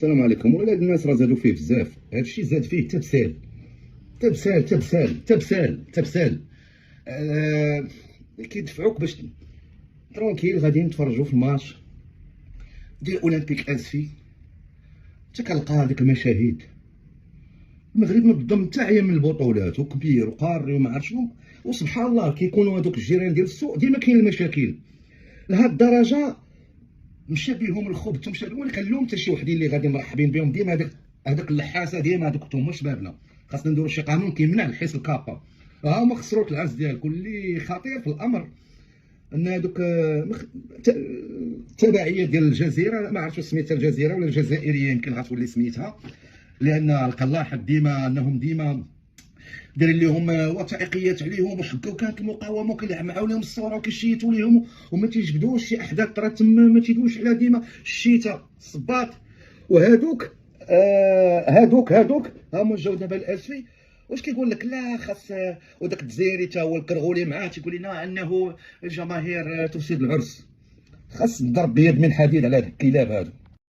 السلام عليكم. ولاد الناس راه زادوا فيه بزاف. هادشي زاد فيه تبسال تبسال تبسال تبسال تبسال. آه كيدفعوك باش ترونكيل غاديين نتفرجوا في الماتش ديال اولمبيك اسفي. انت كنلقى هذيك المشاهد، المغرب منظم حتى عيا من البطولات وكبير وقاري وما عرف شنو، وسبحان الله كيكونوا هذوك الجيران ديال السوق ديما كاين المشاكل لهاد الدرجه. مشى بهم الخبث ومشى بهم، ولا كنلوم حتى شي وحدين اللي غادي مرحبين بهم ديما هذاك اللحاسه ديما هذوك هما شبابنا. خاصنا نديروا شي قانون كيمنع الحس الكابا. ها هما خسروك العز ديالك. واللي خطير في الامر ان هذوك التبعيه ديال الجزيره، ما عرفتش سميتها الجزيره ولا الجزائريه، يمكن غتولي سميتها، لان كنلاحظ ديما انهم ديما دايرين لهم وثائقيات عليهم وحكاو كانت المقاومه وكيلعبوا لهم الصوره وكيشيتوا ليهم وما تيجبدوش شي احداث طرات تما، ما تيدوش على ديما الشتاء الصباط. وهادوك هادوك هما جاو دابا الاسفي. واش كيقول لك؟ لا خاص. وداك الجزائري تا هو الكرغولي معاه تيقول لنا انه الجماهير تفسد العرس. خاص نضرب بيد من حديد على هاد الكلاب هادو.